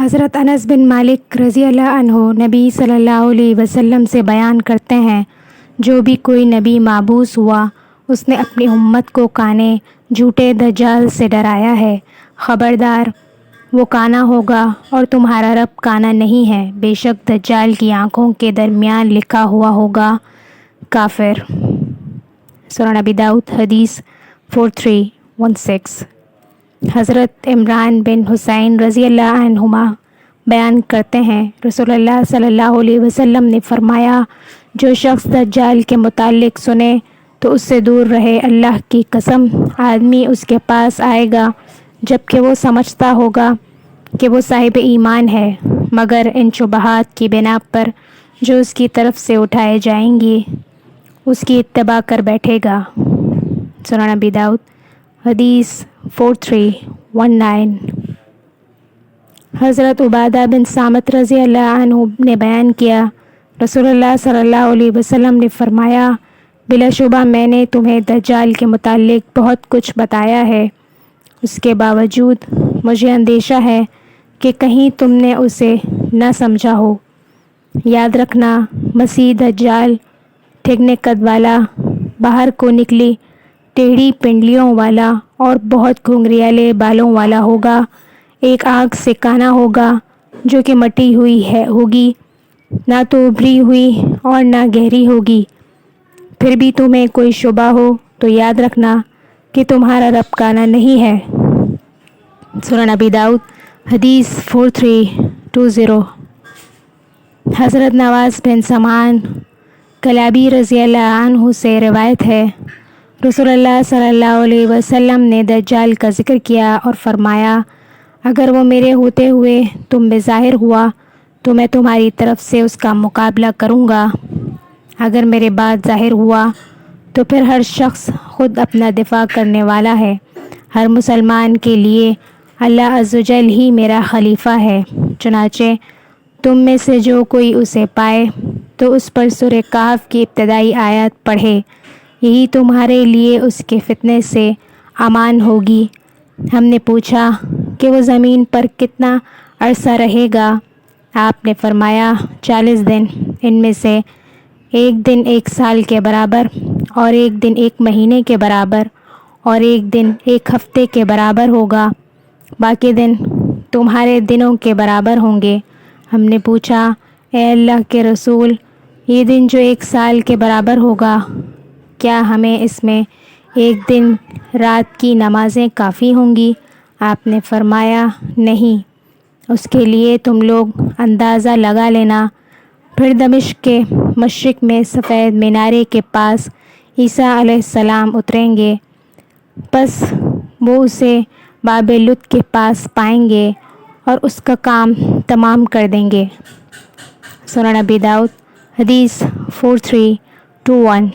حضرت انس بن مالک رضی اللہ عنہ نبی صلی اللہ علیہ وسلم سے بیان کرتے ہیں، جو بھی کوئی نبی مبعوث ہوا اس نے اپنی امت کو کانے جھوٹے دجال سے ڈرایا ہے۔ خبردار، وہ کانا ہوگا اور تمہارا رب کانا نہیں ہے، بے شک دجال کی آنکھوں کے درمیان لکھا ہوا ہوگا کافر۔ سنن ابی داؤد حدیث 4316۔ حضرت عمران بن حسین رضی اللہ عنہما بیان کرتے ہیں، رسول اللہ صلی اللہ علیہ وسلم نے فرمایا، جو شخص دجال کے متعلق سنے تو اس سے دور رہے۔ اللہ کی قسم، آدمی اس کے پاس آئے گا جبکہ وہ سمجھتا ہوگا کہ وہ صاحب ایمان ہے، مگر ان شبہات کی بنا پر جو اس کی طرف سے اٹھائے جائیں گی اس کی اتباع کر بیٹھے گا۔ سنن ابی داؤد حدیث 4319۔ حضرت عبادہ بن صامت رضی اللہ عنہ نے بیان کیا، رسول اللہ صلی اللہ علیہ وسلم نے فرمایا، بلا شبہ میں نے تمہیں دجال کے متعلق بہت کچھ بتایا ہے، اس کے باوجود مجھے اندیشہ ہے کہ کہیں تم نے اسے نہ سمجھا ہو۔ یاد رکھنا، مسیح دجال ٹھگنے قد والا، باہر کو نکلی ٹیڑھی پنڈلیوں والا اور بہت گھنگریالے بالوں والا ہوگا، ایک آنکھ سے کانا ہوگا جو کہ مٹی ہوئی ہوگی، نہ تو ابری ہوئی اور نہ گہری ہوگی۔ پھر بھی تمہیں کوئی شبہ ہو تو یاد رکھنا کہ تمہارا رب کانا نہیں ہے۔ سنن ابی داؤد حدیث 4320۔ حضرت نواس بن سمعان کلابی رضی اللہ عنہ سے روایت ہے، رسول اللہ صلی اللہ علیہ وسلم نے دجال کا ذکر کیا اور فرمایا، اگر وہ میرے ہوتے ہوئے تم میں ظاہر ہوا تو میں تمہاری طرف سے اس کا مقابلہ کروں گا، اگر میرے بعد ظاہر ہوا تو پھر ہر شخص خود اپنا دفاع کرنے والا ہے۔ ہر مسلمان کے لیے اللہ عز و جل ہی میرا خلیفہ ہے، چنانچہ تم میں سے جو کوئی اسے پائے تو اس پر سورہ کہف کی ابتدائی آیات پڑھے، یہی تمہارے لیے اس کے فتنے سے امان ہوگی۔ ہم نے پوچھا کہ وہ زمین پر کتنا عرصہ رہے گا؟ آپ نے فرمایا 40 دن، ان میں سے ایک دن 1 سال کے برابر، اور ایک دن 1 مہینے کے برابر، اور ایک دن 1 ہفتے کے برابر ہوگا، باقی دن تمہارے دنوں کے برابر ہوں گے۔ ہم نے پوچھا، اے اللہ کے رسول، یہ دن جو 1 سال کے برابر ہوگا، کیا ہمیں اس میں ایک دن رات کی نمازیں کافی ہوں گی؟ آپ نے فرمایا نہیں، اس کے لیے تم لوگ اندازہ لگا لینا۔ پھر دمشق کے مشرق میں سفید مینارے کے پاس عیسیٰ علیہ السلام اتریں گے، پس وہ اسے باب لد کے پاس پائیں گے اور اس کا کام تمام کر دیں گے۔ سنن ابی داؤد حدیث 4321۔